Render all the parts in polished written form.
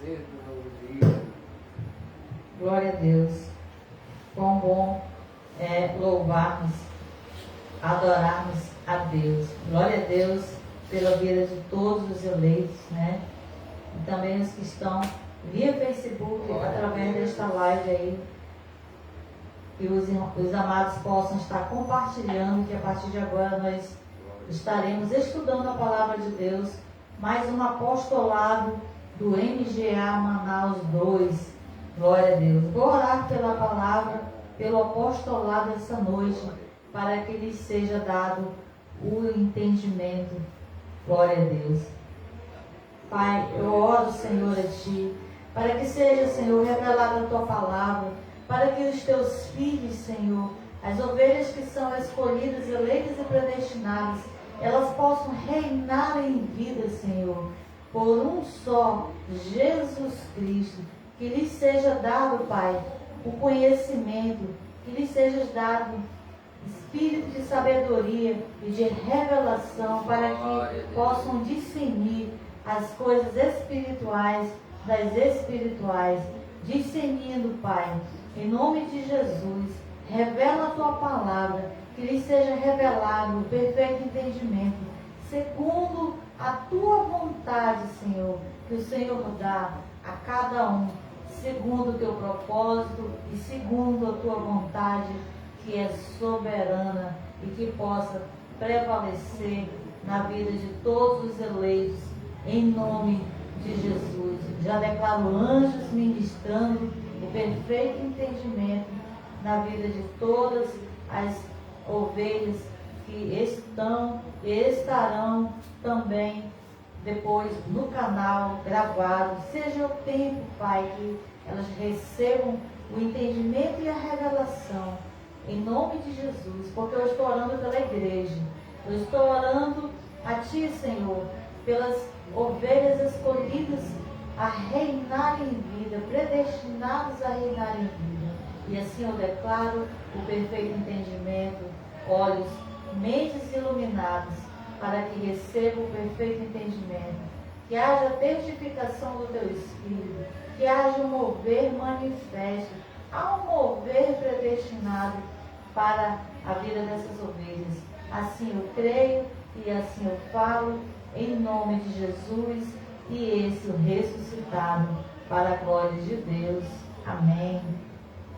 Sempre um novo dia. Glória a Deus. Quão bom é louvarmos, adorarmos a Deus. Glória a Deus pela vida de todos os eleitos, né? E também os que estão via Facebook, através desta live aí. Que os amados possam estar compartilhando, que a partir de agora nós estaremos estudando a palavra de Deus. Mais um apostolado do MGA Manaus 2. Glória a Deus. Vou orar pela palavra, pelo apostolado essa noite, para que lhes seja dado o entendimento. Glória a Deus. Pai, eu oro, Senhor, a Ti, para que seja, Senhor, revelada a Tua palavra, para que os Teus filhos, Senhor, as ovelhas que são escolhidas, eleitas e predestinadas, elas possam reinar em vida, Senhor, por um só, Jesus Cristo. Que lhes seja dado, Pai, o conhecimento, que lhes seja dado espírito de sabedoria e de revelação, para que possam discernir as coisas espirituais das espirituais, discernindo, Pai, em nome de Jesus. Revela a Tua palavra, que lhes seja revelado o perfeito entendimento, segundo a Tua vontade, Senhor, que o Senhor dá a cada um, segundo o Teu propósito e segundo a Tua vontade, que é soberana e que possa prevalecer na vida de todos os eleitos, em nome de Jesus. Já declaro anjos ministrando o perfeito entendimento na vida de todas as ovelhas que estão e estarão também depois no canal gravado. Seja o tempo, Pai, que elas recebam o entendimento e a revelação, em nome de Jesus, porque eu estou orando pela igreja, eu estou orando a Ti, Senhor, pelas ovelhas escolhidas a reinar em vida, predestinados a reinar em vida. E assim eu declaro o perfeito entendimento, olhos, mentes iluminadas, para que recebam o perfeito entendimento, que haja testificação do Teu Espírito, que haja um mover manifesto, há um mover predestinado para a vida dessas ovelhas. Assim eu creio e assim eu falo, em nome de Jesus, e esse o ressuscitado, para a glória de Deus. Amém.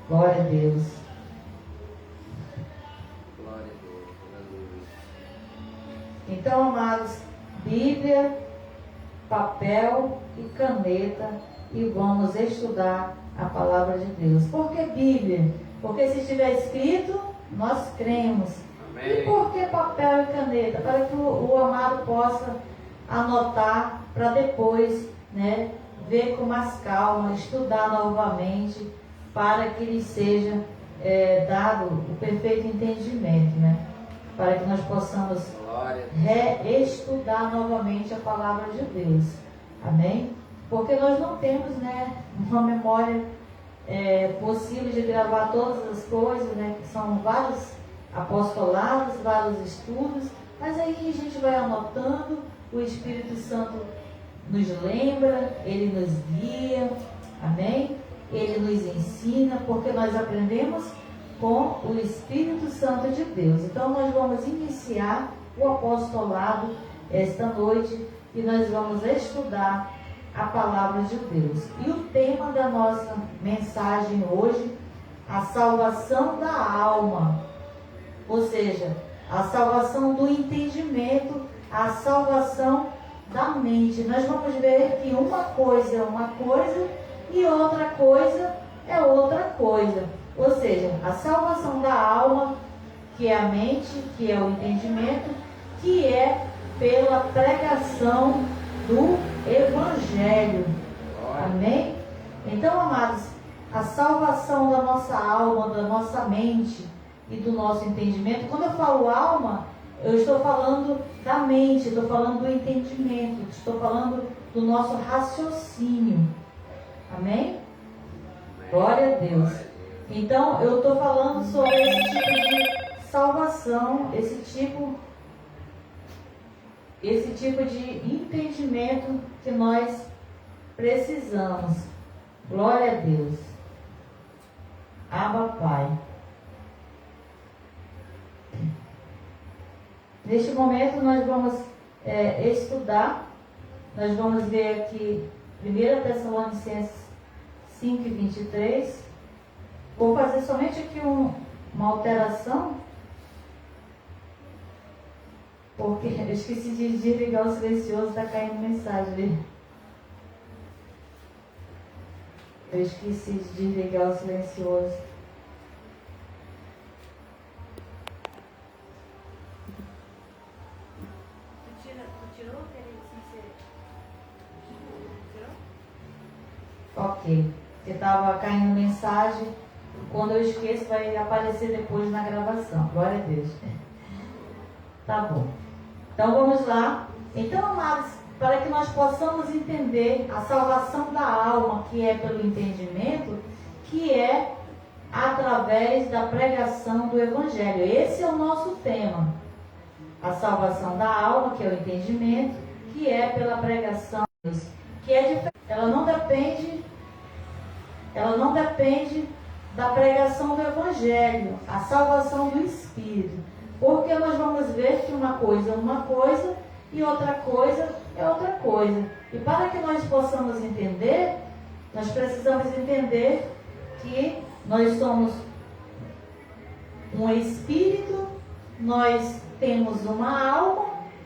Glória a Deus. Glória a Deus, aleluia. Então, amados, Bíblia, papel e caneta, e vamos estudar a palavra de Deus. Por que Bíblia? Porque se estiver escrito, nós cremos. Amém. E por que papel e caneta? Para que o amado possa anotar, para depois, né, ver com mais calma, estudar novamente, para que lhe seja dado o perfeito entendimento, né? Para que nós possamos reestudar novamente a palavra de Deus. Amém? Porque nós não temos, né, uma memória possível de gravar todas as coisas, né? Que são vários apostolados, vários estudos, mas aí a gente vai anotando, o Espírito Santo nos lembra, Ele nos guia, amém? Ele nos ensina, porque nós aprendemos com o Espírito Santo de Deus. Então nós vamos iniciar o apostolado esta noite e nós vamos estudar a palavra de Deus. E o tema da nossa mensagem hoje, a salvação da alma, ou seja, a salvação do entendimento, a salvação da mente. Nós vamos ver que uma coisa é uma coisa e outra coisa é outra coisa. Ou seja, a salvação da alma, que é a mente, que é o entendimento, que é pela pregação do Evangelho. Amém? Então, amados, a salvação da nossa alma, da nossa mente e do nosso entendimento. Quando eu falo alma, eu estou falando da mente, estou falando do entendimento, estou falando do nosso raciocínio. Amém? Glória a Deus. Então, eu estou falando sobre esse tipo de salvação, esse tipo de entendimento que nós precisamos. Glória a Deus. Abba, Pai. Neste momento nós vamos estudar, nós vamos ver aqui 1 Tessalonicenses 5:23. Vou fazer somente aqui uma alteração, porque eu esqueci de desligar o silencioso, está caindo mensagem ali. Eu esqueci de desligar o silencioso. Tu tirou aquele tirou? Ok. Porque estava caindo mensagem. Quando eu esqueço, vai aparecer depois na gravação. Glória a Deus. Tá bom. Então vamos lá. Então, amados, para que nós possamos entender a salvação da alma, que é pelo entendimento, que é através da pregação do Evangelho. Esse é o nosso tema. A salvação da alma, que é o entendimento, que é pela pregação, que é diferente. Ela não depende da pregação do Evangelho, a salvação do Espírito. Porque nós vamos ver que uma coisa é uma coisa e outra coisa é outra coisa. E para que nós possamos entender, nós precisamos entender que nós somos um espírito, nós temos uma alma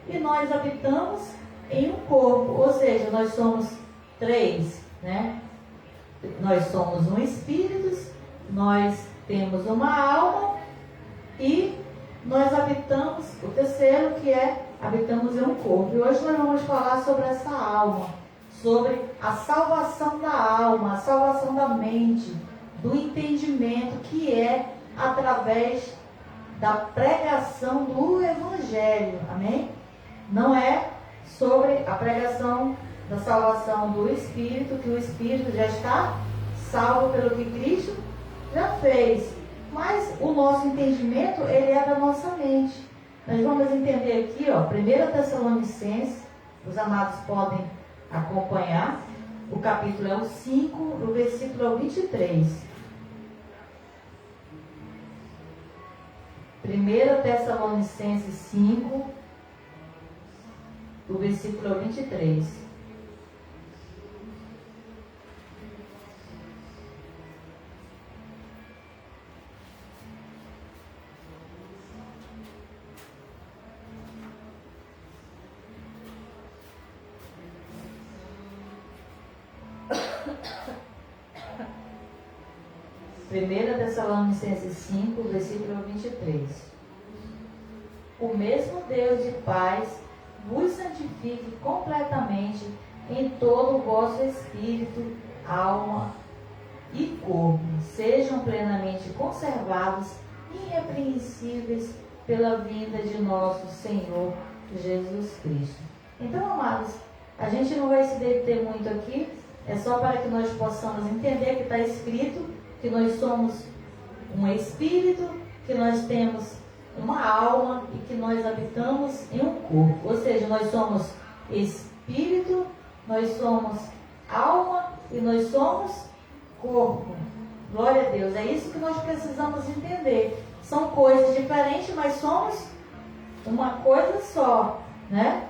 e nós habitamos em um corpo. Ou seja, nós somos três, né? Nós somos um espírito, nós temos uma alma e nós habitamos, o terceiro que é, habitamos em um corpo. E hoje nós vamos falar sobre essa alma, sobre a salvação da alma, a salvação da mente, do entendimento, que é através da pregação do Evangelho. Amém? Não é sobre a pregação da salvação do Espírito, que o Espírito já está salvo pelo que Cristo já fez. Mas o nosso entendimento, ele é da nossa mente. Nós vamos entender aqui, 1 Tessalonicenses, os amados podem acompanhar. O capítulo é o 5, o versículo é o 23. 1 Tessalonicenses 5, o versículo é o 23. Primeira Tessalonicenses 5, versículo 23. O mesmo Deus de paz vos santifique completamente em todo o vosso espírito, alma e corpo. Sejam plenamente conservados, irrepreensíveis pela vinda de nosso Senhor Jesus Cristo. Então, amados, a gente não vai se deter muito aqui, é só para que nós possamos entender que está escrito que nós somos um espírito, que nós temos uma alma e que nós habitamos em um corpo. Ou seja, nós somos espírito, nós somos alma e nós somos corpo. Glória a Deus. É isso que nós precisamos entender. São coisas diferentes, mas somos uma coisa só, né?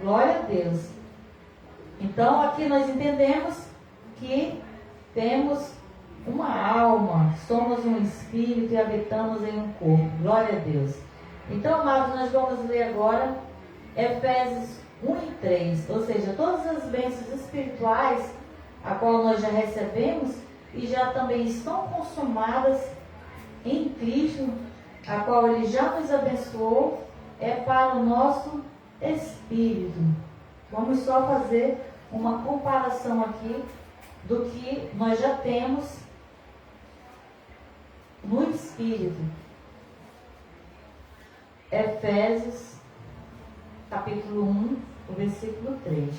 Glória a Deus. Então, aqui nós entendemos que temos uma alma, somos um espírito e habitamos em um corpo. Glória a Deus. Então, amados, nós vamos ler agora Efésios 1 e 3. Ou seja, todas as bênçãos espirituais a qual nós já recebemos e já também estão consumadas em Cristo, a qual Ele já nos abençoou, é para o nosso espírito. Vamos só fazer uma comparação aqui do que nós já temos no Espírito. Efésios, capítulo 1, o versículo 3.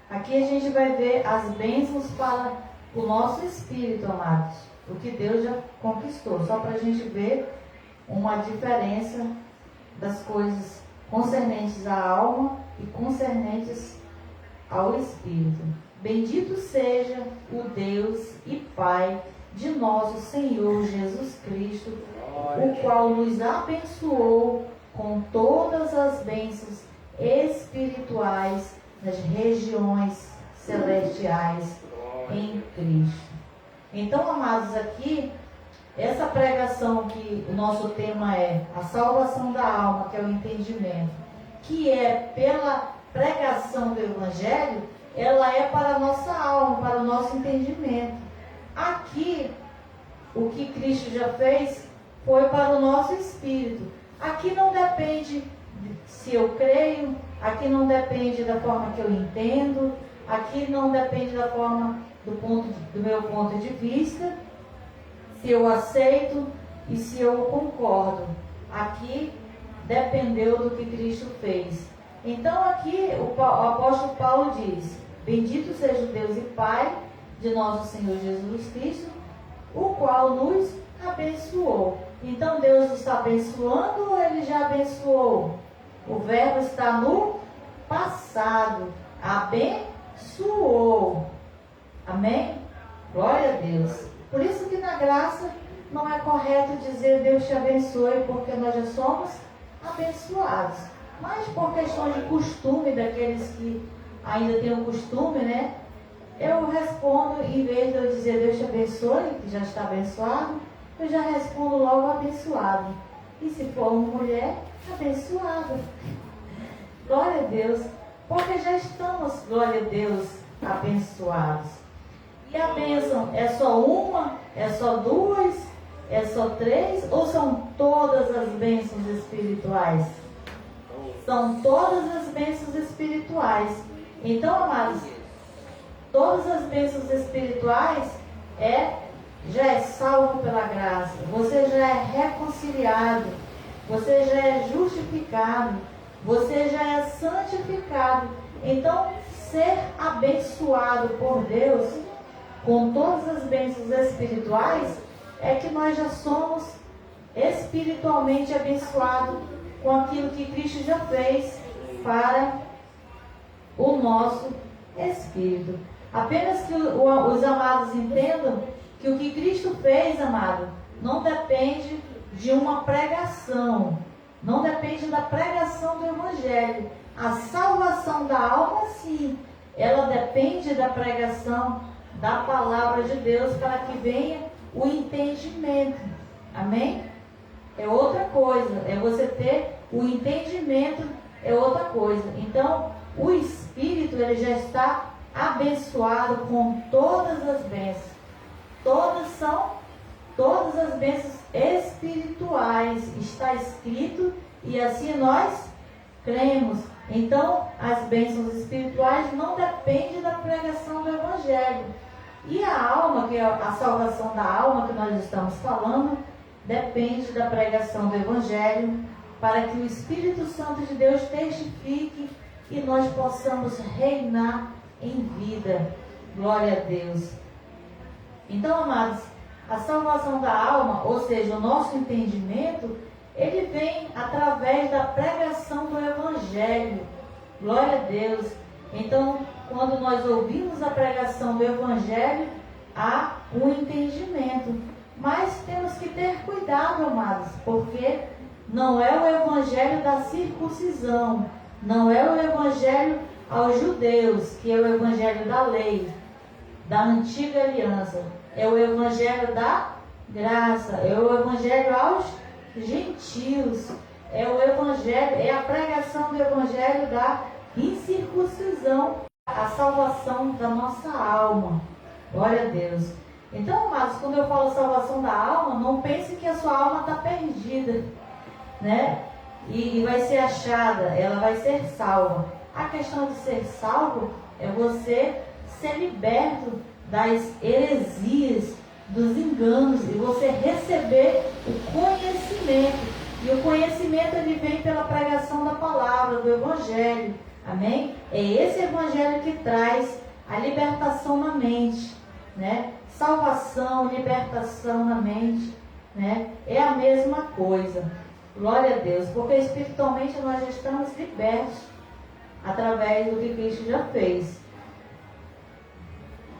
Aqui a gente vai ver as bênçãos para o nosso espírito, amados. O que Deus já conquistou. Só para a gente ver uma diferença das coisas concernentes à alma e concernentes ao espírito. Bendito seja o Deus e Pai de nosso Senhor Jesus Cristo, o qual nos abençoou com todas as bênçãos espirituais nas regiões celestiais em Cristo. Então, amados, aqui, essa pregação que o nosso tema é a salvação da alma, que é o entendimento, que é pela pregação do Evangelho, ela é para a nossa alma, para o nosso entendimento. Aqui, o que Cristo já fez foi para o nosso espírito. Aqui não depende se eu creio, aqui não depende da forma que eu entendo, aqui não depende da forma do meu ponto de vista, se eu aceito e se eu concordo. Aqui dependeu do que Cristo fez. Então aqui o apóstolo Paulo diz: bendito seja o Deus e Pai de nosso Senhor Jesus Cristo, o qual nos abençoou. Então Deus está abençoando ou Ele já abençoou? O verbo está no passado. Abençoou. Amém? Glória a Deus. Por isso que na graça não é correto dizer Deus te abençoe, porque nós já somos abençoados. Mas por questão de costume, daqueles que ainda têm o costume, né? Eu respondo, em vez de eu dizer Deus te abençoe, que já está abençoado, eu já respondo logo abençoado. E se for uma mulher, abençoada. Glória a Deus. Porque já estamos, glória a Deus, abençoados. E a bênção é só uma? É só duas? É só três? Ou são todas as bênçãos espirituais? São todas as bênçãos espirituais. Então, amados, todas as bênçãos espirituais já é salvo pela graça. Você já é reconciliado. Você já é justificado. Você já é santificado. Então, ser abençoado por Deus com todas as bênçãos espirituais é que nós já somos espiritualmente abençoados com aquilo que Cristo já fez para o nosso espírito. Apenas que os amados entendam que o que Cristo fez, amado, não depende de uma pregação, não depende da pregação do Evangelho. A salvação da alma, sim, ela depende da pregação da palavra de Deus para que venha o entendimento. Amém? É outra coisa, é você ter o entendimento, é outra coisa. Então, o Espírito, ele já está abençoado com todas as bênçãos. Todas as bênçãos espirituais, está escrito, e assim nós cremos. Então, as bênçãos espirituais não dependem da pregação do Evangelho. E a alma, que é a salvação da alma que nós estamos falando, depende da pregação do Evangelho, para que o Espírito Santo de Deus testifique e nós possamos reinar em vida. Glória a Deus. Então, amados, a salvação da alma, ou seja, o nosso entendimento, ele vem através da pregação do Evangelho. Glória a Deus. Então, quando nós ouvimos a pregação do Evangelho, há um entendimento. Mas temos que ter cuidado, amados, porque não é o Evangelho da circuncisão, não é o Evangelho aos judeus, que é o Evangelho da lei, da antiga aliança. É o Evangelho da graça, é o Evangelho aos gentios, é o Evangelho, é a pregação do Evangelho da incircuncisão, a salvação da nossa alma. Glória a Deus. Então, amados, quando eu falo salvação da alma, não pense que a sua alma está perdida, né? E vai ser achada, ela vai ser salva. A questão de ser salvo é você ser liberto das heresias, dos enganos, e você receber o conhecimento. E o conhecimento, ele vem pela pregação da palavra, do Evangelho. Amém? É esse Evangelho que traz a libertação na mente, né? Salvação, libertação na mente. né? É a mesma coisa. Glória a Deus, porque espiritualmente nós já estamos libertos através do que Cristo já fez.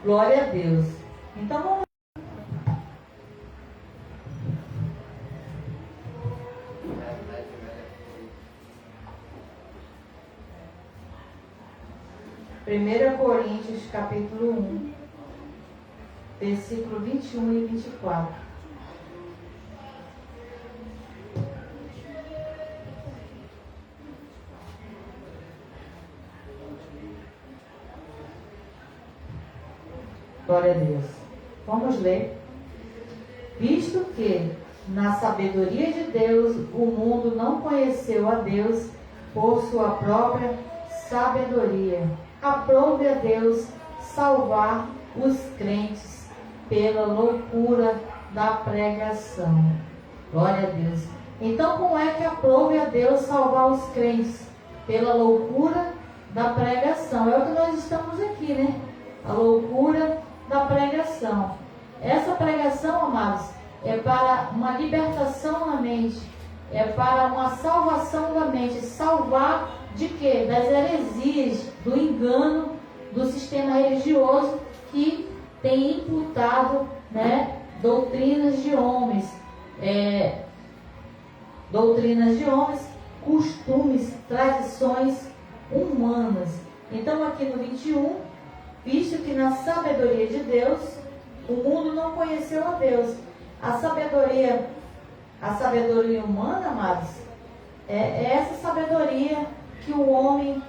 Glória a Deus. Então vamos. Primeira Coríntios capítulo 1, versículo 21 e 24. Glória a Deus. Vamos ler. Visto que, na sabedoria de Deus, o mundo não conheceu a Deus por sua própria sabedoria, aprove a Deus salvar os crentes pela loucura da pregação. Glória a Deus. Então, como é que aprove a Deus salvar os crentes? Pela loucura da pregação. É o que nós estamos aqui, né? A loucura da pregação. Essa pregação, amados, é para uma libertação na mente, é para uma salvação da mente. Salvar de quê? Das heresias, do engano do sistema religioso que tem imputado, né, doutrinas de homens, costumes, tradições humanas. Então aqui no 21, visto que na sabedoria de Deus, o mundo não conheceu a Deus. A sabedoria humana, amados, é essa sabedoria que o homem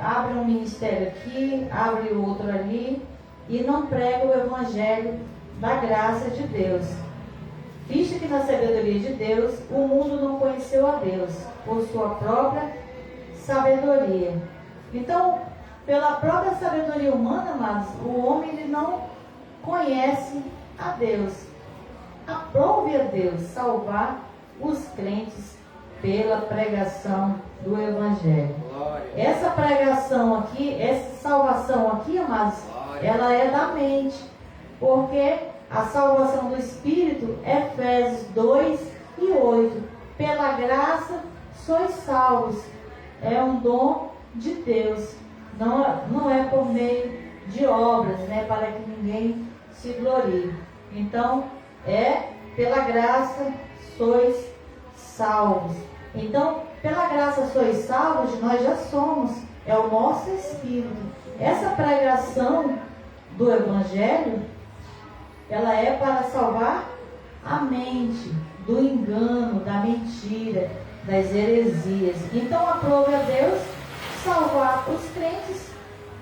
abre um ministério aqui, abre outro ali, e não prega o evangelho da graça de Deus. Visto que na sabedoria de Deus, o mundo não conheceu a Deus, por sua própria sabedoria. Então, pela própria sabedoria humana, amados, o homem ele não conhece a Deus. Aprove a Deus salvar os crentes pela pregação do Evangelho. Glória. Essa pregação aqui, essa salvação aqui, amados, Glória. ela é da mente. Porque a salvação do Espírito, Efésios 2 e 8. Pela graça sois salvos. É um dom de Deus. Não é por meio de obras, né, para que ninguém se glorie. Então, pela graça sois salvos. Então, pela graça sois salvos, nós já somos. É o nosso Espírito. Essa pregação do Evangelho, ela é para salvar a mente do engano, da mentira, das heresias. Então, aprove a Deus salvar os crentes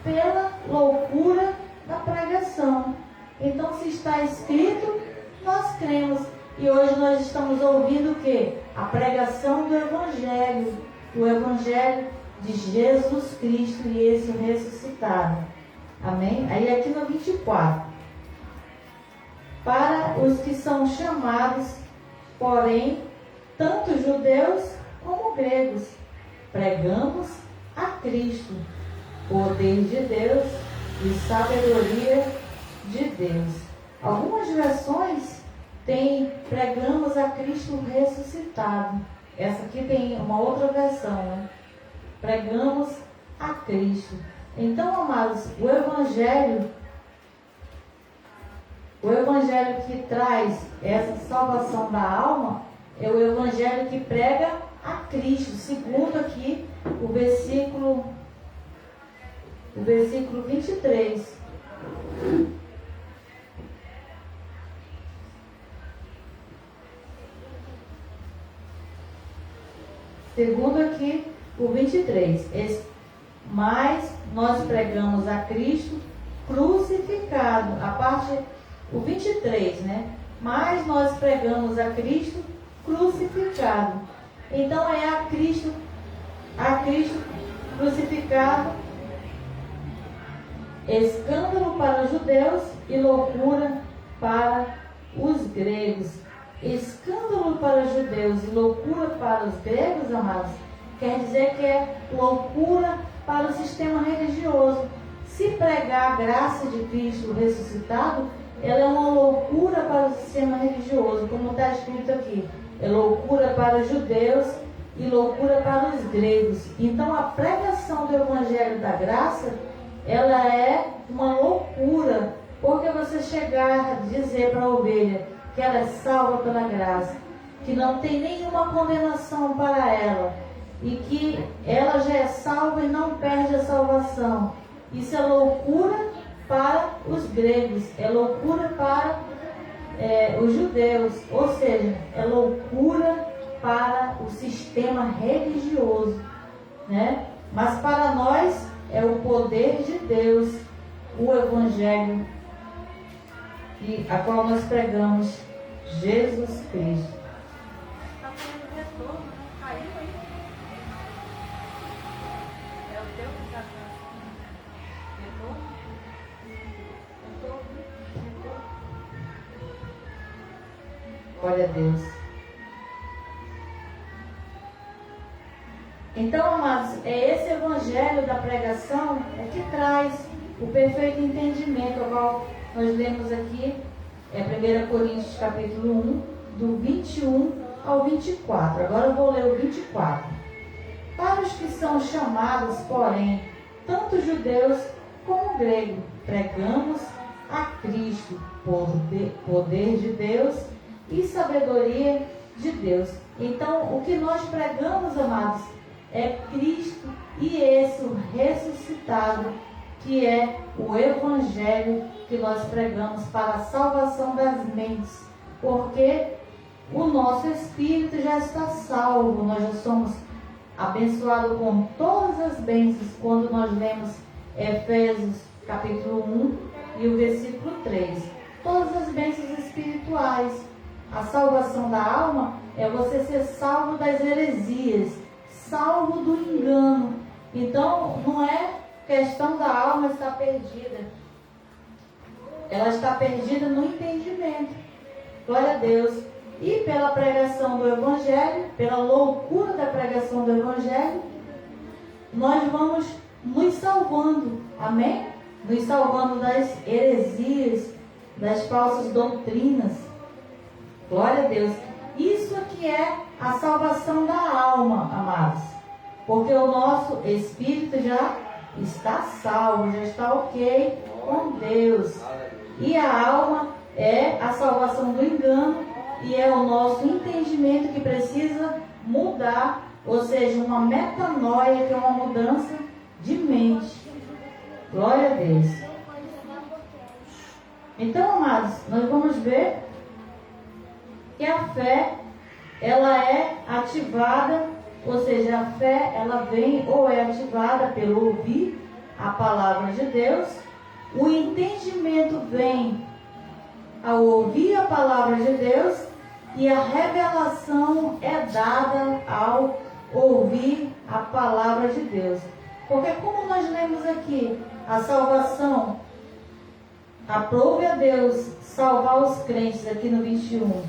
pela loucura da pregação. Então, se está escrito, nós cremos. E hoje nós estamos ouvindo o quê? A pregação do Evangelho. O Evangelho de Jesus Cristo e esse ressuscitado. Amém? Aí aqui no 24. Para os que são chamados, porém, tanto judeus como gregos, pregamos a Cristo, poder de Deus e sabedoria de Deus. Algumas versões tem pregamos a Cristo ressuscitado. Essa aqui tem uma outra versão, né? Pregamos a Cristo. Então, amados, o Evangelho que traz essa salvação da alma é o Evangelho que prega a Cristo. Segundo aqui o versículo 23. Segundo aqui o 23. Mas nós pregamos a Cristo crucificado. A parte, o 23, né? Mas nós pregamos a Cristo crucificado. Então é a Cristo crucificado, escândalo para os judeus e loucura para os gregos. Escândalo para os judeus e loucura para os gregos, amados, quer dizer que é loucura para o sistema religioso. Se pregar a graça de Cristo ressuscitado ela é uma loucura para o sistema religioso, como está escrito aqui. É loucura para os judeus e loucura para os gregos. Então a pregação do Evangelho da Graça, ela é uma loucura, porque você chegar a dizer para a ovelha que ela é salva pela graça, que não tem nenhuma condenação para ela, e que ela já é salva e não perde a salvação. Isso é loucura para os gregos, é loucura para os judeus, ou seja, é loucura para o sistema religioso, né? Mas para nós é o poder de Deus, o Evangelho, a qual nós pregamos, Jesus Cristo. Está tendo retorno, né? Caiu aí. É o teu que está dando retorno? Glória a Deus. Então, amados, é esse evangelho da pregação que traz o perfeito entendimento, ao qual nós lemos aqui, 1 Coríntios capítulo 1, do 21 ao 24. Agora eu vou ler o 24. Para os que são chamados, porém, tanto judeus como gregos, pregamos a Cristo, poder de Deus e sabedoria de Deus. Então, o que nós pregamos, amados, é Cristo e esse o ressuscitado, que é o Evangelho que nós pregamos para a salvação das mentes, porque o nosso espírito já está salvo, nós já somos abençoados com todas as bênçãos quando nós lemos Efésios capítulo 1 e o versículo 3. Todas as bênçãos espirituais. A salvação da alma é você ser salvo das heresias, salvo do engano. Então, não é questão da alma estar perdida. Ela está perdida no entendimento. Glória a Deus. E pela pregação do Evangelho, pela loucura da pregação do Evangelho, nós vamos nos salvando. Amém? Nos salvando das heresias, das falsas doutrinas. Glória a Deus. Isso aqui é a salvação da alma, amados. Porque o nosso espírito já está salvo, já está ok com Deus. E a alma é a salvação do engano e é o nosso entendimento que precisa mudar, ou seja, uma metanoia, que é uma mudança de mente. Glória a Deus. Então, amados, nós vamos ver que a fé, ela é ativada, ou seja, a fé, ela vem ou é ativada pelo ouvir a palavra de Deus. O entendimento vem ao ouvir a palavra de Deus e a revelação é dada ao ouvir a palavra de Deus. Porque como nós lemos aqui, a salvação, aprove a Deus salvar os crentes aqui no 21,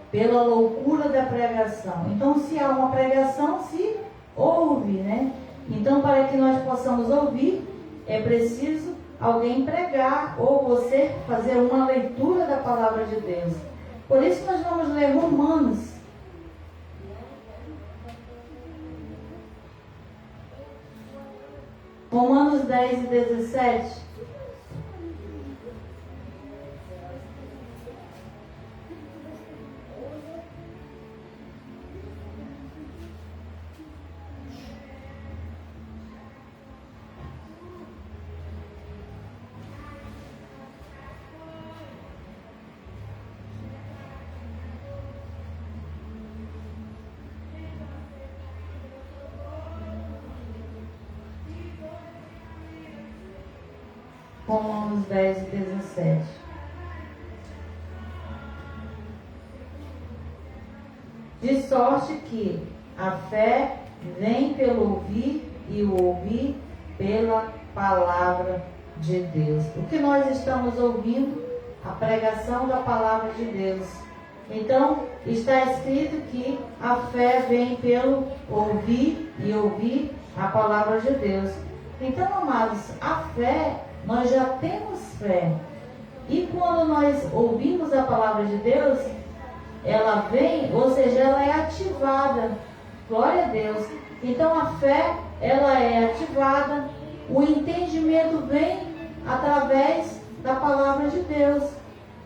pela loucura da pregação. Então, se há uma pregação, se ouve, né? Então, para que nós possamos ouvir, é preciso alguém pregar ou você fazer uma leitura da palavra de Deus. Por isso nós vamos ler Romanos. Romanos 10 e 17. Romanos 10 e 17. De sorte que a fé vem pelo ouvir e o ouvir pela palavra de Deus. O que nós estamos ouvindo? A pregação da palavra de Deus. Então, está escrito que a fé vem pelo ouvir e ouvir a palavra de Deus. Então, amados, a fé nós já temos fé. E quando nós ouvimos a palavra de Deus, ela vem, ou seja, ela é ativada. Glória a Deus. Então a fé, ela é ativada. O entendimento vem através da palavra de Deus.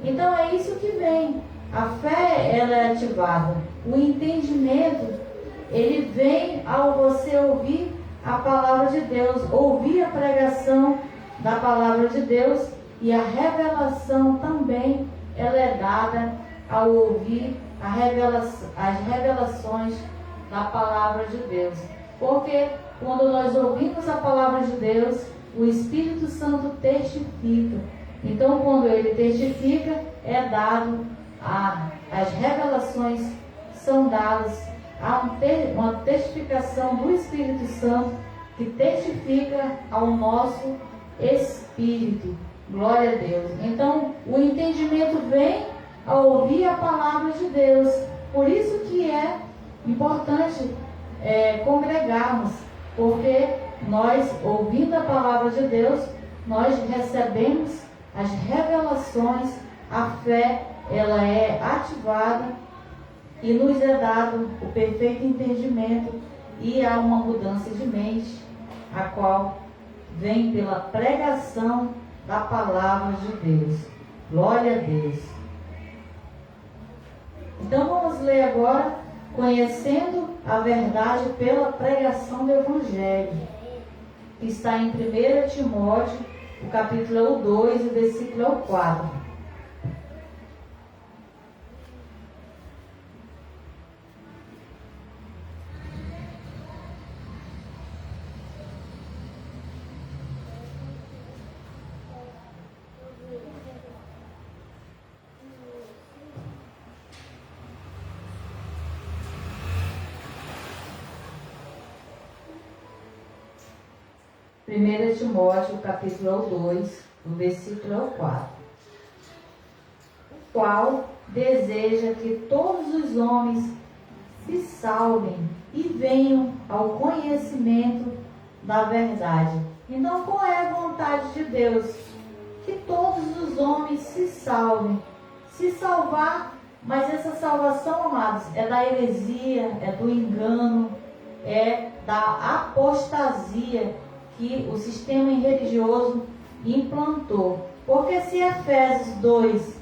Então é isso que vem. A fé, ela é ativada. O entendimento, ele vem ao você ouvir a palavra de Deus, ouvir a pregação da palavra de Deus, e a revelação também, ela é dada ao ouvir as revelações da palavra de Deus. Porque quando nós ouvimos a palavra de Deus, o Espírito Santo testifica. Então, quando ele testifica, é dado as revelações são dadas, há uma testificação do Espírito Santo que testifica ao nosso espírito. Glória a Deus. Então, o entendimento vem ao ouvir a palavra de Deus. Por isso que é importante congregarmos, porque nós, ouvindo a palavra de Deus, nós recebemos as revelações, a fé, ela é ativada e nos é dado o perfeito entendimento, e há uma mudança de mente, a qual vem pela pregação da palavra de Deus. Glória a Deus. Então vamos ler agora, conhecendo a verdade pela pregação do Evangelho, que está em 1 Timóteo, o capítulo 2, o versículo 4. Primeira Timóteo, capítulo 2, no versículo 4. O qual deseja que todos os homens se salvem e venham ao conhecimento da verdade. Então, qual é a vontade de Deus? Que todos os homens se salvem. Se salvar, mas essa salvação, amados, é da heresia, é do engano, é da apostasia que o sistema religioso implantou. Porque se Efésios 2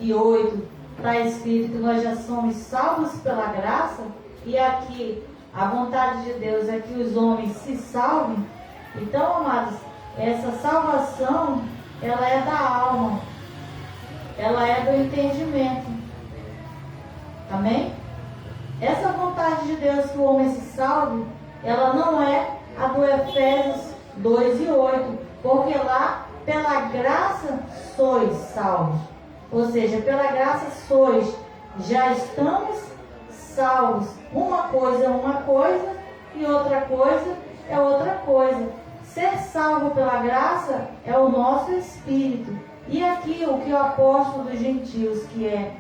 e 8 está escrito que nós já somos salvos pela graça, e aqui a vontade de Deus é que os homens se salvem, então, amados, essa salvação, ela é da alma, ela é do entendimento. Amém? Essa vontade de Deus que o homem se salve, ela não é a do Efésios 2 e 8, porque lá, pela graça, sois salvos. Ou seja, pela graça sois, já estamos salvos. Uma coisa é uma coisa e outra coisa é outra coisa. Ser salvo pela graça é o nosso espírito. E aqui o que o apóstolo dos gentios, que é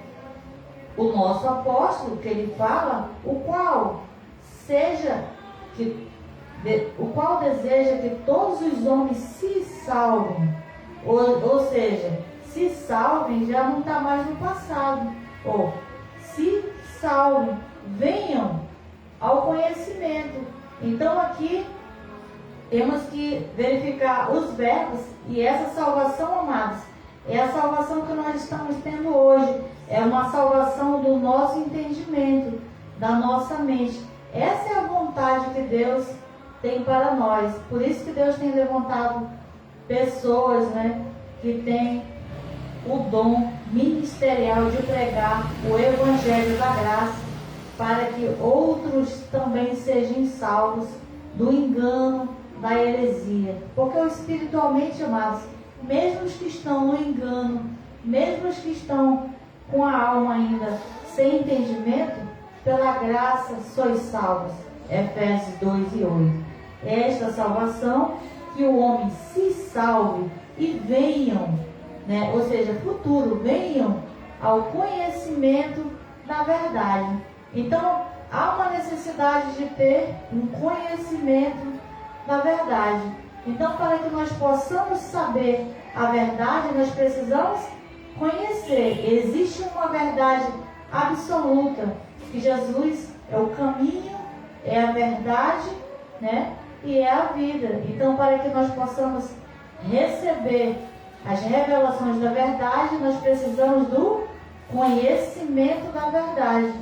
o nosso apóstolo, que ele fala, o qual deseja que todos os homens se salvem. Ou seja, se salvem já não está mais no passado. Ou se salvem, venham ao conhecimento. Então aqui temos que verificar os verbos, e essa salvação, amados, é a salvação que nós estamos tendo hoje. É uma salvação do nosso entendimento, da nossa mente. Essa é a vontade que Deus tem para nós. Por isso que Deus tem levantado pessoas, que têm o dom ministerial de pregar o Evangelho da graça, para que outros também sejam salvos do engano, da heresia. Porque espiritualmente, amados, mesmo os que estão no engano, mesmo os que estão com a alma ainda sem entendimento, pela graça sois salvos. Efésios 2 e 8. Esta salvação, que o homem se salve e venham, ou seja, futuro, venham ao conhecimento da verdade. Então, há uma necessidade de ter um conhecimento da verdade. Então, para que nós possamos saber a verdade, nós precisamos conhecer. Existe uma verdade absoluta, que Jesus é o caminho, é a verdade, né? E é a vida. Então, para que nós possamos receber as revelações da verdade, nós precisamos do conhecimento da verdade.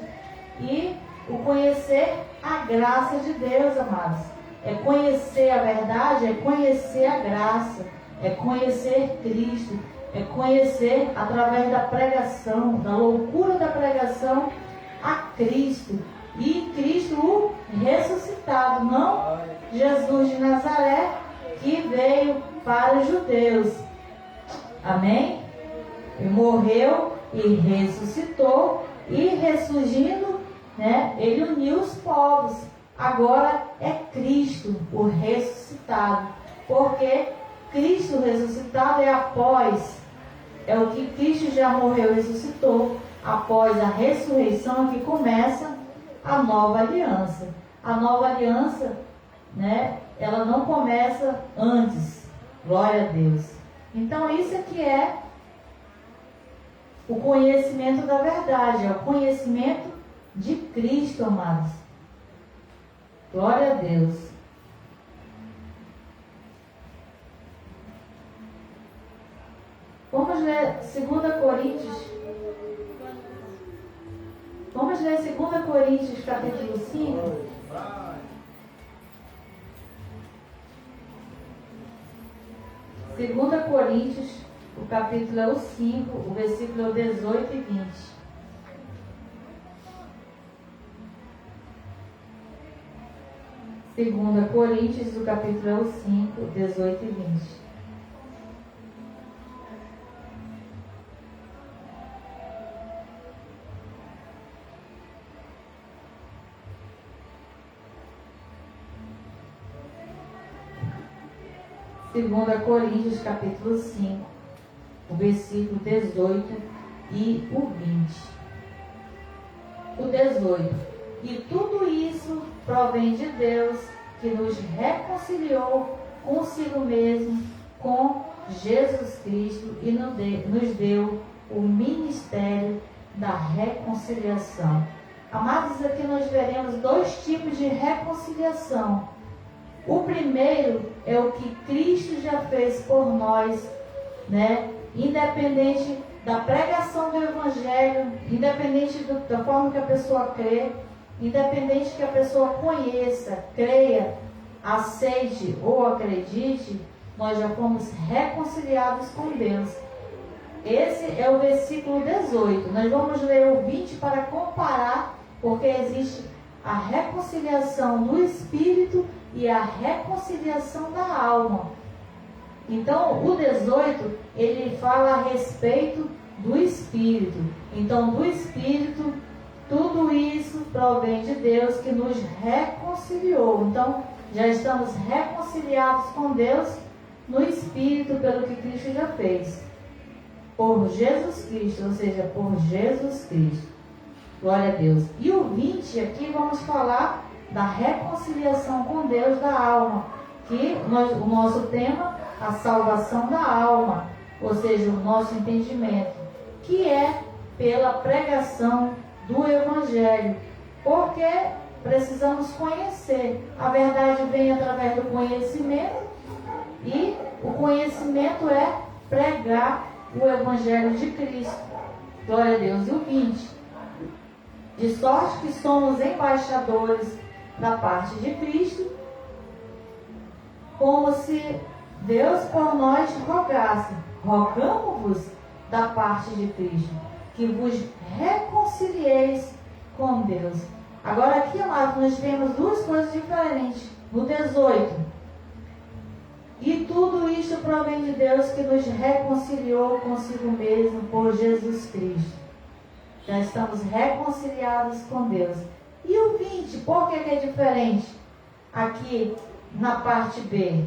E o conhecer a graça de Deus, amados. É conhecer a verdade, é conhecer a graça, é conhecer Cristo, é conhecer através da pregação, da loucura da pregação a Cristo. E Cristo o ressuscitado, não Jesus de Nazaré, que veio para os judeus. Amém? E morreu e ressuscitou, e ressurgindo, né, ele uniu os povos. Agora é Cristo o ressuscitado, porque Cristo ressuscitado é após, é o que Cristo já morreu e ressuscitou. Após a ressurreição que começa a nova aliança. A nova aliança, né, ela não começa antes. Glória a Deus. Então isso aqui é o conhecimento da verdade, é o conhecimento de Cristo, amados. Glória a Deus. Vamos ler 2 Coríntios. Vamos ler 2 Coríntios, capítulo 5. Segunda Coríntios, o capítulo é o 5, o versículo é o 18 e 20. Segunda Coríntios, o capítulo é o 5, 18 e 20. Segunda Coríntios, capítulo 5, o versículo 18 e o 20. O 18. E tudo isso provém de Deus, que nos reconciliou consigo mesmo, com Jesus Cristo, e nos deu o ministério da reconciliação. Amados, aqui nós veremos dois tipos de reconciliação. O primeiro é o que Cristo já fez por nós, né? Independente da pregação do Evangelho, independente da forma que a pessoa crê, independente que a pessoa conheça, creia, aceite ou acredite, nós já fomos reconciliados com Deus. Esse é o versículo 18. Nós vamos ler o 20 para comparar, porque existe a reconciliação do Espírito e a reconciliação da alma. Então, o 18, ele fala a respeito do Espírito. Então, do Espírito, tudo isso provém de Deus, que nos reconciliou. Então, já estamos reconciliados com Deus no Espírito, pelo que Cristo já fez. Por Jesus Cristo, ou seja, por Jesus Cristo. Glória a Deus. E o 20, aqui vamos falar da reconciliação com Deus da alma, que o nosso tema, a salvação da alma, ou seja, o nosso entendimento, que é pela pregação do Evangelho, porque precisamos conhecer. A verdade vem através do conhecimento, e o conhecimento é pregar o Evangelho de Cristo. Glória a Deus. E o 20, de sorte que somos embaixadores da parte de Cristo, como se Deus por nós rogasse. Rogamo-vos da parte de Cristo, que vos reconcilieis com Deus. Agora aqui, amados, nós temos duas coisas diferentes. No 18, e tudo isto provém de Deus, que nos reconciliou consigo mesmo por Jesus Cristo. Já estamos reconciliados com Deus. E o 20, por que é diferente? Aqui na parte B,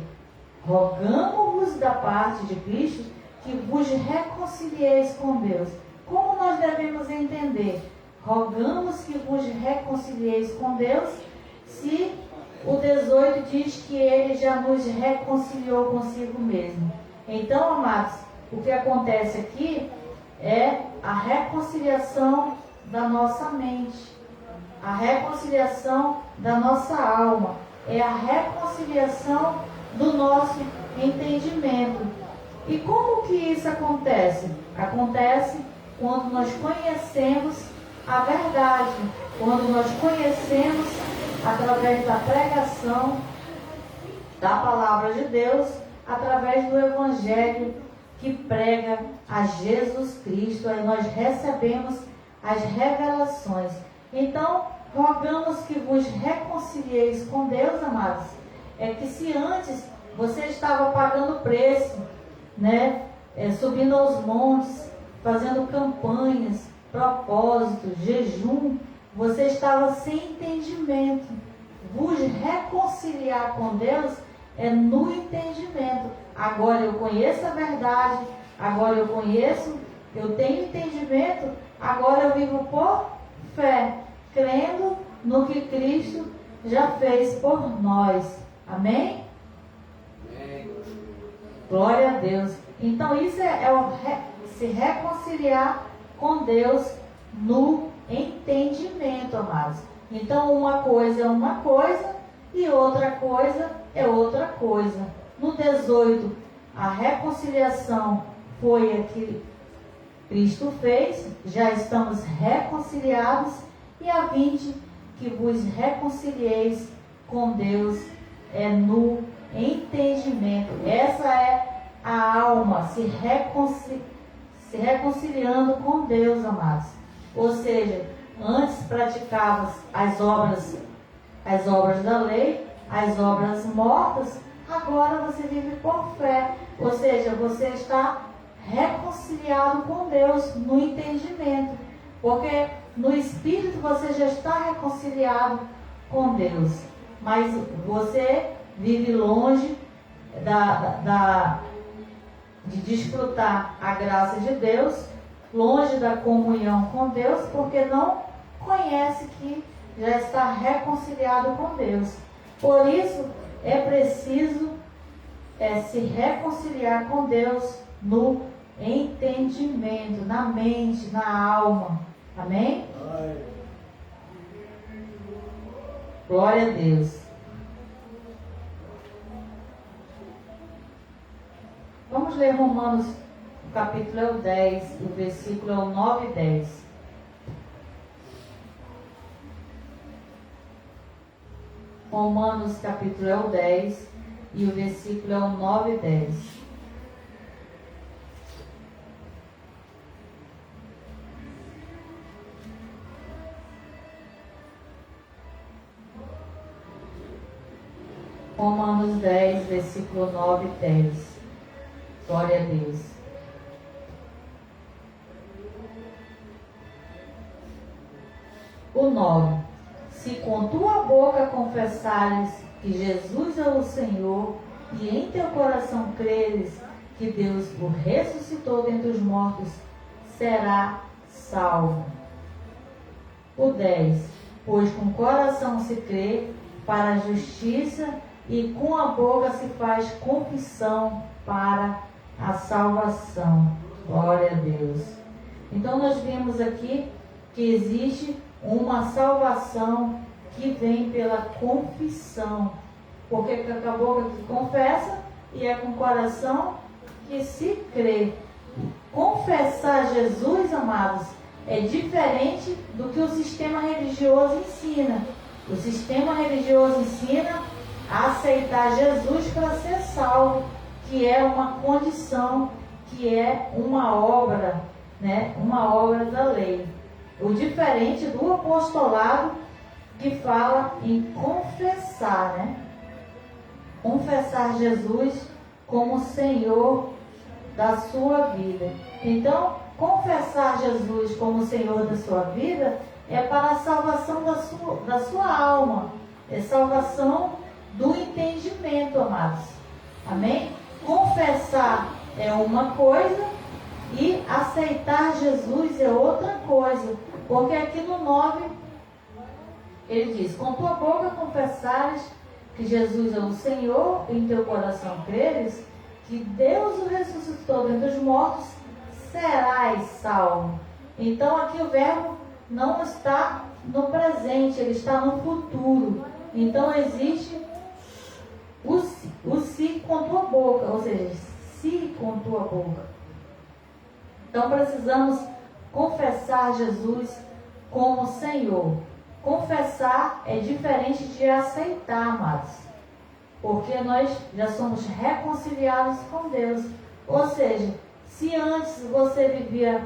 rogamo-vos da parte de Cristo, que vos reconcilieis com Deus. Como nós devemos entender? Rogamos que vos reconcilieis com Deus, se o 18 diz que ele já nos reconciliou consigo mesmo. Então, amados, o que acontece aqui é a reconciliação da nossa mente, a reconciliação da nossa alma, é a reconciliação do nosso entendimento. E como que isso acontece? Acontece quando nós conhecemos a verdade, quando nós conhecemos através da pregação da palavra de Deus, através do Evangelho que prega a Jesus Cristo, aí nós recebemos as revelações. Então, rogamos que vos reconcilieis com Deus, amados. É que se antes você estava pagando preço, né? Subindo aos montes, fazendo campanhas, propósitos, jejum, você estava sem entendimento. Vos reconciliar com Deus é no entendimento. Agora eu conheço a verdade, agora eu tenho entendimento, agora eu vivo por fé, crendo no que Cristo já fez por nós. Amém? Glória a Deus. Então isso se reconciliar com Deus no entendimento, amados. Então uma coisa é uma coisa e outra coisa é outra coisa. No 18, a reconciliação foi a que Cristo fez, já estamos reconciliados. E a 20, que vos reconcilieis com Deus é no entendimento. Essa é a alma se reconciliando com Deus, amados. Ou seja, antes praticavas as obras da lei, as obras mortas, agora você vive por fé. Ou seja, você está reconciliado com Deus no entendimento. Porque no Espírito você já está reconciliado com Deus. Mas você vive longe de desfrutar a graça de Deus, longe da comunhão com Deus, porque não conhece que já está reconciliado com Deus. Por isso, é preciso se reconciliar com Deus no entendimento, na mente, na alma. Amém? Glória a Deus. Vamos ler Romanos, o capítulo é o 10, o versículo é o 9 e 10. Romanos, capítulo é o 10, e o versículo é o 9 e 10. Romanos 10, versículo 9 e 10. Glória a Deus. O 9. Se com tua boca confessares que Jesus é o Senhor, e em teu coração creres que Deus o ressuscitou dentre os mortos, será salvo. O 10. Pois com o coração se crê para a justiça, e com a boca se faz confissão para a salvação. Glória a Deus. Então nós vimos aqui que existe uma salvação que vem pela confissão. Porque é com a boca que confessa e é com o coração que se crê. Confessar Jesus, amados, é diferente do que o sistema religioso ensina. O sistema religioso ensina a aceitar Jesus para ser salvo, que é uma condição, que é uma obra, né? Uma obra da lei. O diferente do apostolado, que fala em confessar, né? Confessar Jesus como Senhor da sua vida. Então, confessar Jesus como Senhor da sua vida é para a salvação da sua alma. É salvação do entendimento, amados. Amém? Confessar é uma coisa e aceitar Jesus é outra coisa. Porque aqui no 9, ele diz: com tua boca confessares que Jesus é o Senhor, em teu coração creres, que Deus o ressuscitou dentre os mortos, serás salvo. Então aqui o verbo não está no presente, ele está no futuro. Então existe o se com tua boca, ou seja, se com tua boca. Então precisamos confessar Jesus como Senhor. Confessar é diferente de aceitar, amados, porque nós já somos reconciliados com Deus. Ou seja, se antes você vivia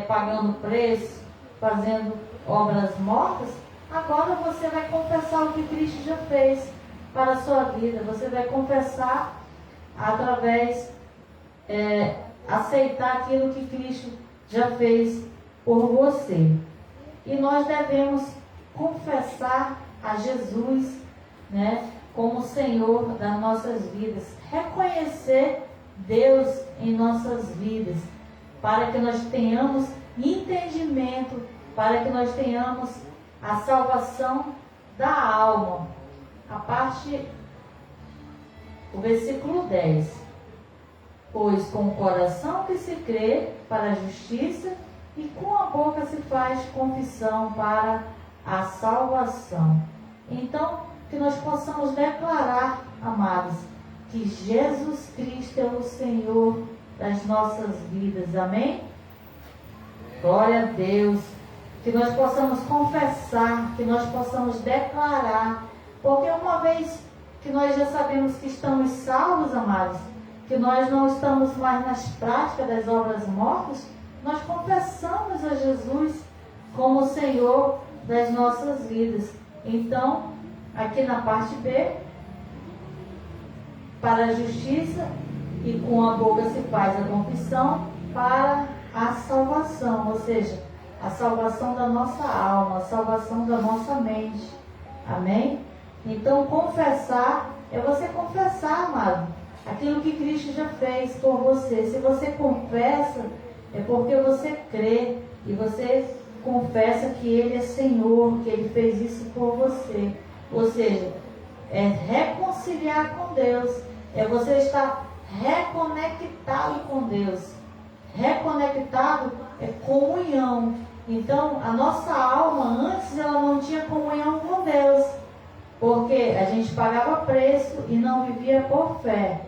pagando preço, fazendo obras mortas, agora você vai confessar o que Cristo já fez para a sua vida. Você vai confessar através, aceitar aquilo que Cristo já fez por você. E nós devemos confessar a Jesus, né, como Senhor das nossas vidas. Reconhecer Deus em nossas vidas, para que nós tenhamos entendimento, para que nós tenhamos a salvação da alma. O versículo 10. Pois com o coração que se crê para a justiça, e com a boca se faz confissão para a salvação. Então, que nós possamos declarar, amados, que Jesus Cristo é o Senhor das nossas vidas. Amém? Glória a Deus. Que nós possamos confessar, que nós possamos declarar. Porque uma vez que nós já sabemos que estamos salvos, amados, que nós não estamos mais nas práticas das obras mortas, nós confessamos a Jesus como Senhor das nossas vidas. Então, aqui na parte B, para a justiça, e com a boca se faz a confissão para a salvação, ou seja, a salvação da nossa alma, a salvação da nossa mente. Amém? Então, confessar é você confessar, amado, aquilo que Cristo já fez por você. Se você confessa, é porque você crê e você confessa que Ele é Senhor, que Ele fez isso por você. Ou seja, é reconciliar com Deus, é você estar reconectado com Deus. Reconectado é comunhão. Então, a nossa alma, antes ela não tinha comunhão com Deus, porque a gente pagava preço e não vivia por fé.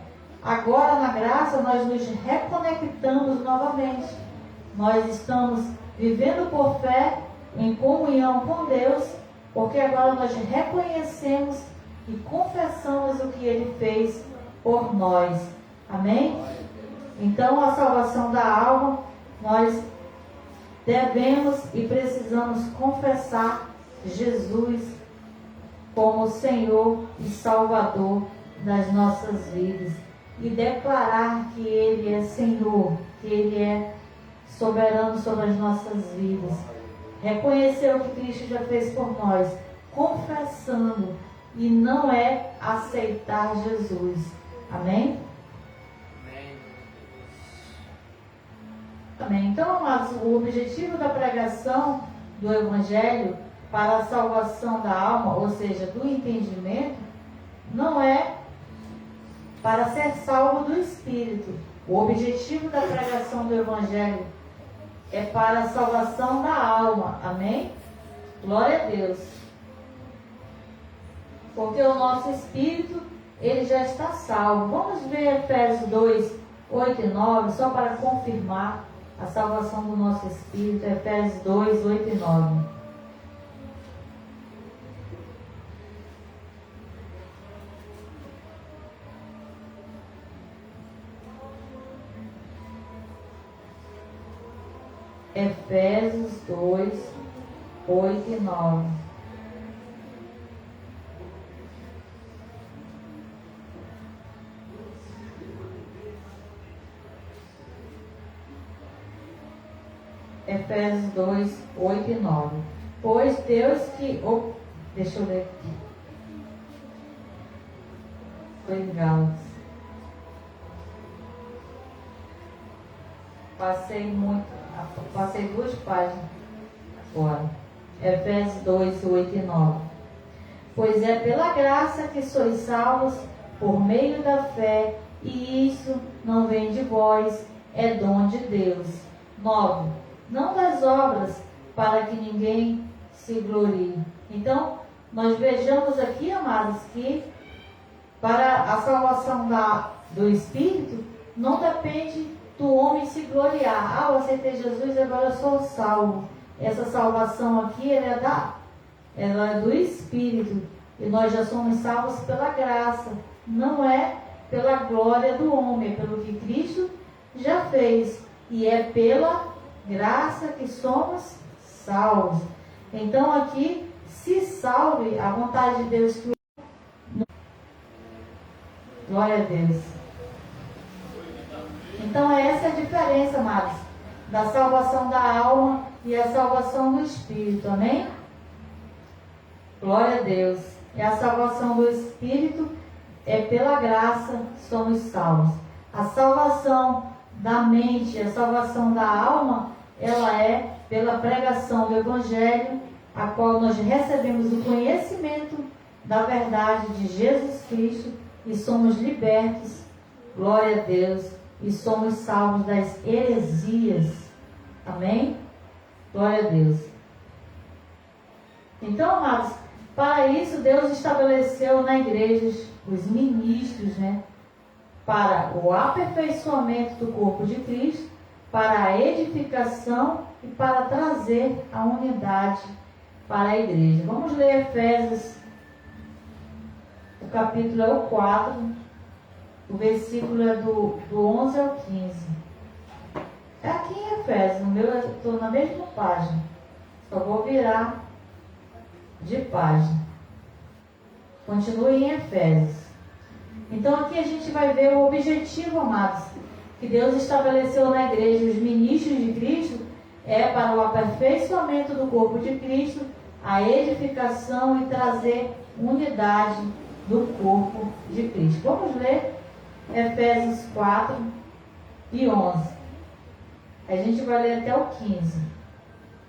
Agora, na graça, nós nos reconectamos novamente. Nós estamos vivendo por fé, em comunhão com Deus, porque agora nós reconhecemos e confessamos o que Ele fez por nós. Amém? Então, a salvação da alma, nós devemos e precisamos confessar Jesus como Senhor e Salvador das nossas vidas. E declarar que Ele é Senhor, que Ele é soberano sobre as nossas vidas. Reconhecer o que Cristo já fez por nós, confessando, e não é aceitar Jesus. Amém? Amém. Então, amados, o objetivo da pregação do Evangelho para a salvação da alma, ou seja, do entendimento, não é para ser salvo do Espírito. O objetivo da pregação do Evangelho é para a salvação da alma. Amém? Glória a Deus. Porque o nosso Espírito, ele já está salvo. Vamos ver Efésios 2, 8 e 9, só para confirmar a salvação do nosso Espírito. Efésios 2, 8 e 9. Efésios 2, 8 e 9. Efésios 2, 8 e 9. Pois Deus que... deixa eu ler aqui. Foi em Gálatas. Passei 2 páginas agora. Efésios 2, 8 e 9. Pois é pela graça que sois salvos por meio da fé, e isso não vem de vós, é dom de Deus. 9. Não das obras, para que ninguém se glorie. Então, nós vejamos aqui, amados, que para a salvação do Espírito, não depende do homem se gloriar. Ah, eu aceitei Jesus, agora eu sou salvo. Essa salvação aqui, ela é do Espírito. E nós já somos salvos pela graça. Não é pela glória do homem, é pelo que Cristo já fez. E é pela graça que somos salvos. Então aqui, se salve a vontade de Deus. Glória a Deus. Então essa é a diferença, amados, da salvação da alma e a salvação do Espírito. Amém? Glória a Deus. E a salvação do Espírito é pela graça somos salvos. A salvação da mente, a salvação da alma, ela é pela pregação do Evangelho, a qual nós recebemos o conhecimento da verdade de Jesus Cristo e somos libertos, glória a Deus, e somos salvos das heresias. Amém? Glória a Deus. Então, amados, para isso Deus estabeleceu na igreja os ministros, para o aperfeiçoamento do corpo de Cristo, para a edificação e para trazer a unidade para a igreja. Vamos ler Efésios, o capítulo é o 4, o versículo é do 11 ao 15. É aqui em Efésios, no meu, eu estou na mesma página, só vou virar de página. Continue em Efésios. Então aqui a gente vai ver o objetivo, amados, que Deus estabeleceu na igreja. Os ministros de Cristo é para o aperfeiçoamento do corpo de Cristo, a edificação e trazer unidade do corpo de Cristo. Vamos ler Efésios 4 e 11. A gente vai ler até o 15.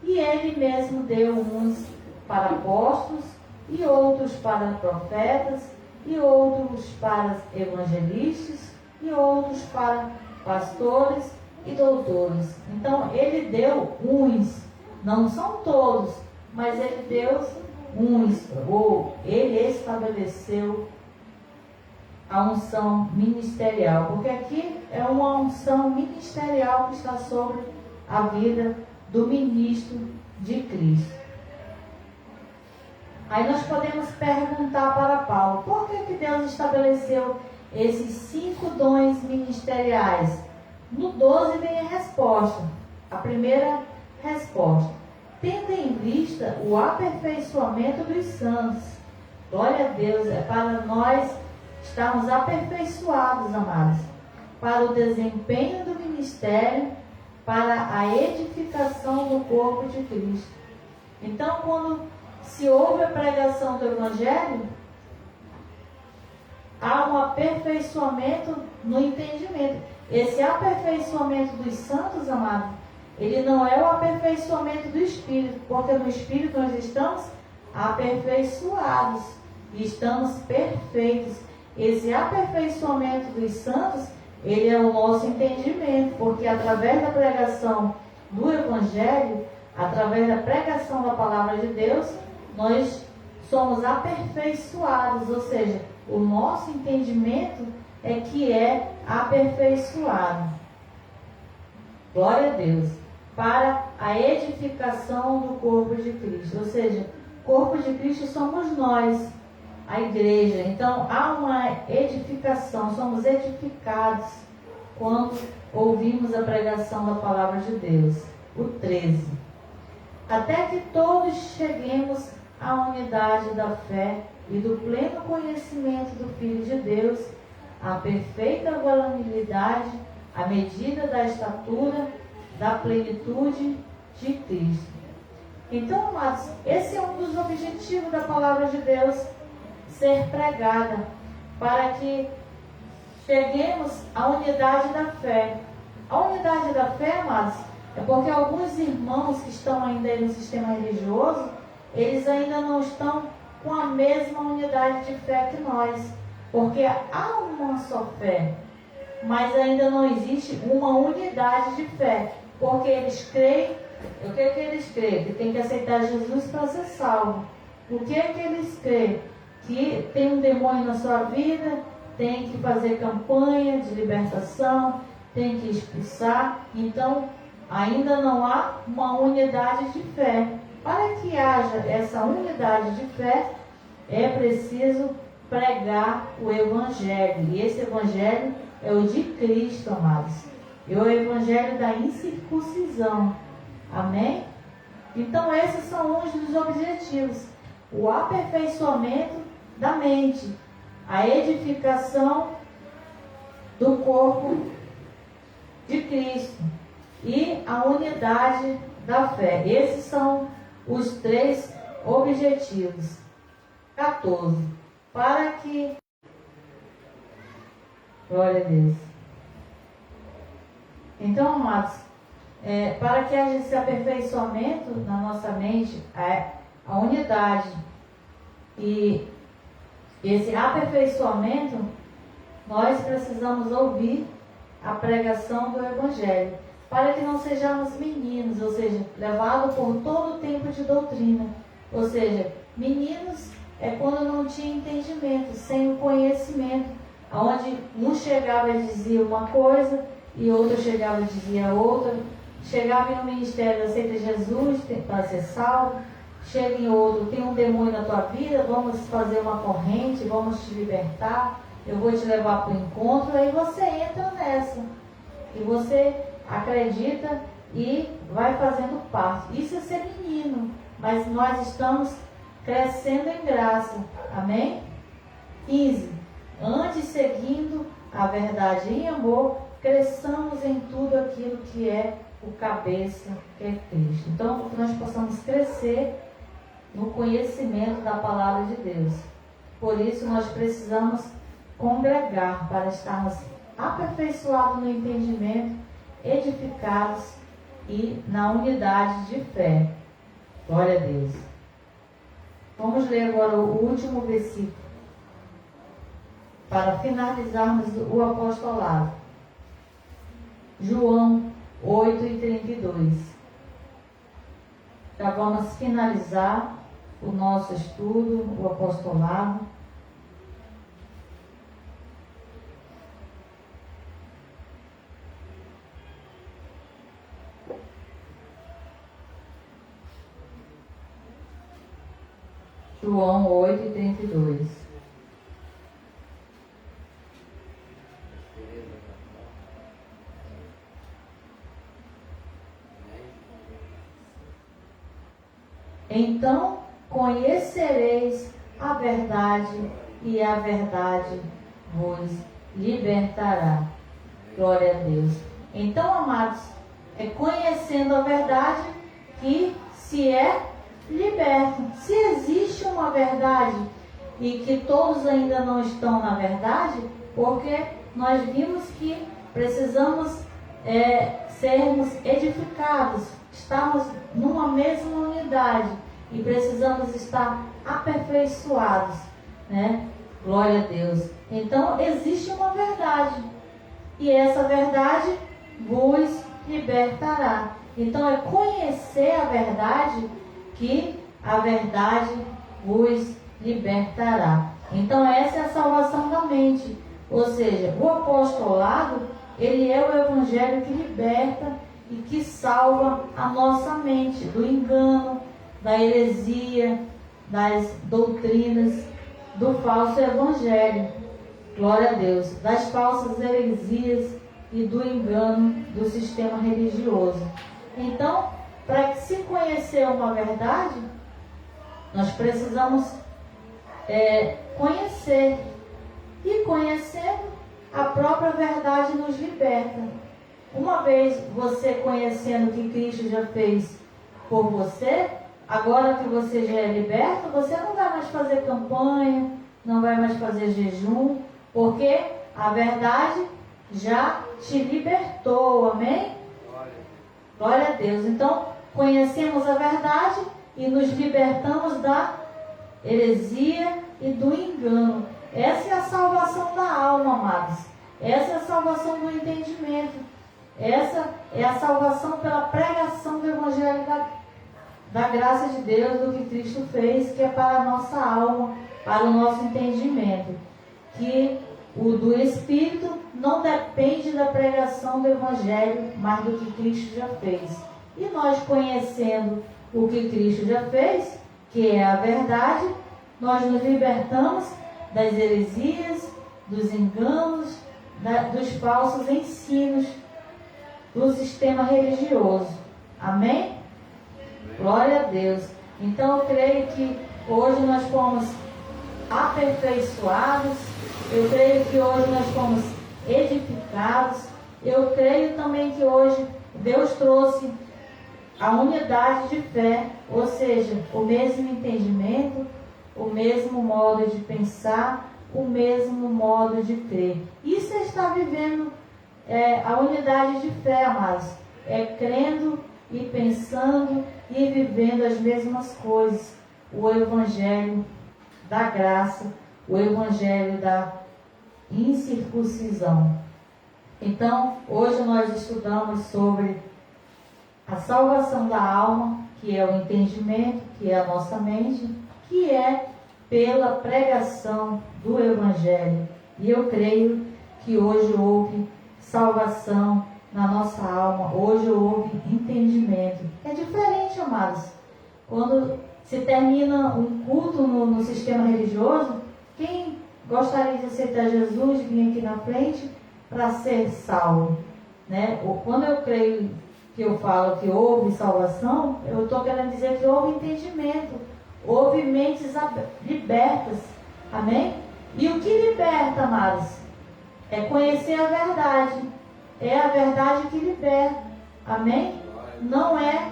E ele mesmo deu uns para apóstolos, e outros para profetas, e outros para evangelistas, e outros para pastores e doutores. Então, ele deu uns, não são todos, mas ele deu uns, ou ele estabeleceu a unção ministerial, porque aqui é uma unção ministerial que está sobre a vida do ministro de Cristo. Aí nós podemos perguntar para Paulo, por que Deus estabeleceu esses 5 dons ministeriais? No 12 vem a resposta. A primeira resposta: tendo em vista o aperfeiçoamento dos santos. Glória a Deus, é para nós estarmos aperfeiçoados, amados, para o desempenho do ministério, para a edificação do corpo de Cristo. Então, quando se houve a pregação do Evangelho, há um aperfeiçoamento no entendimento. Esse aperfeiçoamento dos santos, amados, ele não é o aperfeiçoamento do Espírito, porque no Espírito nós estamos aperfeiçoados e estamos perfeitos. Esse aperfeiçoamento dos santos, ele é o nosso entendimento, porque através da pregação do Evangelho, através da pregação da palavra de Deus, nós somos aperfeiçoados, ou seja, o nosso entendimento é que é aperfeiçoado. Glória a Deus. Para a edificação do corpo de Cristo, ou seja, o corpo de Cristo somos nós, a igreja. Então há uma edificação, somos edificados quando ouvimos a pregação da palavra de Deus. O 13. Até que todos cheguemos à unidade da fé e do pleno conhecimento do Filho de Deus, à perfeita varonilidade, à medida da estatura, da plenitude de Cristo. Então, amados, esse é um dos objetivos da palavra de Deus ser pregada, para que cheguemos à unidade da fé. A unidade da fé, amados, é porque alguns irmãos que estão ainda aí no sistema religioso, eles ainda não estão com a mesma unidade de fé que nós. Porque há uma só fé, mas ainda não existe uma unidade de fé. Porque eles creem, o que é que eles creem? Que tem que aceitar Jesus para ser salvo. O que é que eles creem? Que tem um demônio na sua vida, tem que fazer campanha de libertação, tem que expulsar. Então, ainda não há uma unidade de fé. Para que haja essa unidade de fé, é preciso pregar o Evangelho. E esse Evangelho é o de Cristo, amados. É o Evangelho da incircuncisão. Amém? Então, esses são uns dos objetivos. O aperfeiçoamento da mente, a edificação do corpo de Cristo e a unidade da fé. Esses são os 3 objetivos. 14. Para que... Glória a Deus. Então, amados, para que haja esse aperfeiçoamento na nossa mente, a unidade e esse aperfeiçoamento, nós precisamos ouvir a pregação do Evangelho, para que não sejamos meninos, ou seja, levados por todo o tempo de doutrina. Ou seja, meninos é quando não tinha entendimento, sem o conhecimento, onde um chegava e dizia uma coisa e outro chegava e dizia outra. Chegava em um ministério, aceita Jesus para ser salvo. Chega em outro, tem um demônio na tua vida, vamos fazer uma corrente, vamos te libertar, eu vou te levar para o encontro. Aí você entra nessa e você acredita e vai fazendo parte. Isso é ser menino, mas nós estamos crescendo em graça. Amém? 15. Antes, seguindo a verdade em amor, cresçamos em tudo aquilo que é o cabeça, que é Cristo. Então, que nós possamos crescer no conhecimento da palavra de Deus. Por isso, nós precisamos congregar para estarmos aperfeiçoados no entendimento, edificados e na unidade de fé. Glória a Deus. Vamos ler agora o último versículo para finalizarmos o apostolado. João 8:32. Já vamos finalizar o nosso estudo, o apostolado. João 8:32. Então conhecereis a verdade, e a verdade vos libertará. Glória a Deus. Então, amados, é conhecendo a verdade que se é liberto. Se existe uma verdade e que todos ainda não estão na verdade, porque nós vimos que precisamos sermos edificados, estamos numa mesma unidade e precisamos estar aperfeiçoados, né? Glória a Deus. Então existe uma verdade e essa verdade vos libertará. Então é conhecer a verdade que a verdade vos libertará. Então essa é a salvação da mente. Ou seja, o apostolado, ele é o evangelho que liberta e que salva a nossa mente do engano, da heresia, das doutrinas, do falso evangelho. Glória a Deus. Das falsas heresias e do engano do sistema religioso. Então, para se conhecer uma verdade, nós precisamos conhecer. E conhecendo, a própria verdade nos liberta. Uma vez você conhecendo o que Cristo já fez por você, agora que você já é liberto, você não vai mais fazer campanha, não vai mais fazer jejum, porque a verdade já te libertou. Amém? Glória a Deus. Então, conhecemos a verdade e nos libertamos da heresia e do engano. Essa é a salvação da alma, amados. Essa é a salvação do entendimento. Essa é a salvação pela pregação do Evangelho da graça de Deus, do que Cristo fez, que é para a nossa alma, para o nosso entendimento. Que o do Espírito não depende da pregação do Evangelho, mas do que Cristo já fez. E nós, conhecendo o que Cristo já fez, que é a verdade, nós nos libertamos das heresias, dos enganos, dos falsos ensinos do sistema religioso. Amém? Glória a Deus. Então eu creio que hoje nós fomos aperfeiçoados, eu creio que hoje nós fomos edificados, eu creio também que hoje Deus trouxe a unidade de fé, ou seja, o mesmo entendimento, o mesmo modo de pensar, o mesmo modo de crer. Isso é estar vivendo a unidade de fé, amados. É crendo e pensando e vivendo as mesmas coisas. O Evangelho da graça, o Evangelho da incircuncisão. Então, hoje nós estudamos sobre a salvação da alma, que é o entendimento, que é a nossa mente, que é pela pregação do Evangelho. E eu creio que hoje houve salvação na nossa alma, hoje houve entendimento. É diferente, amados. Quando se termina um culto no sistema religioso, quem gostaria de aceitar Jesus, vir aqui na frente para ser salvo, né? Quando eu creio que eu falo que houve salvação, eu estou querendo dizer que houve entendimento, houve mentes libertas. Amém? E o que liberta, amados? É conhecer a verdade. É a verdade que liberta. Amém? Não é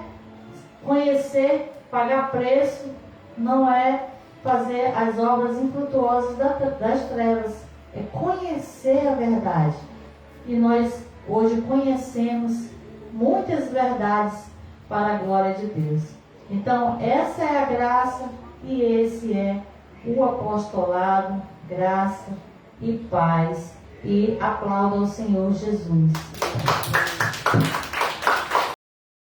conhecer, pagar preço, não é fazer as obras infrutuosas das trevas. É conhecer a verdade. E nós hoje conhecemos muitas verdades para a glória de Deus. Então, essa é a graça e esse é o apostolado, graça e paz. E aplauda o Senhor Jesus.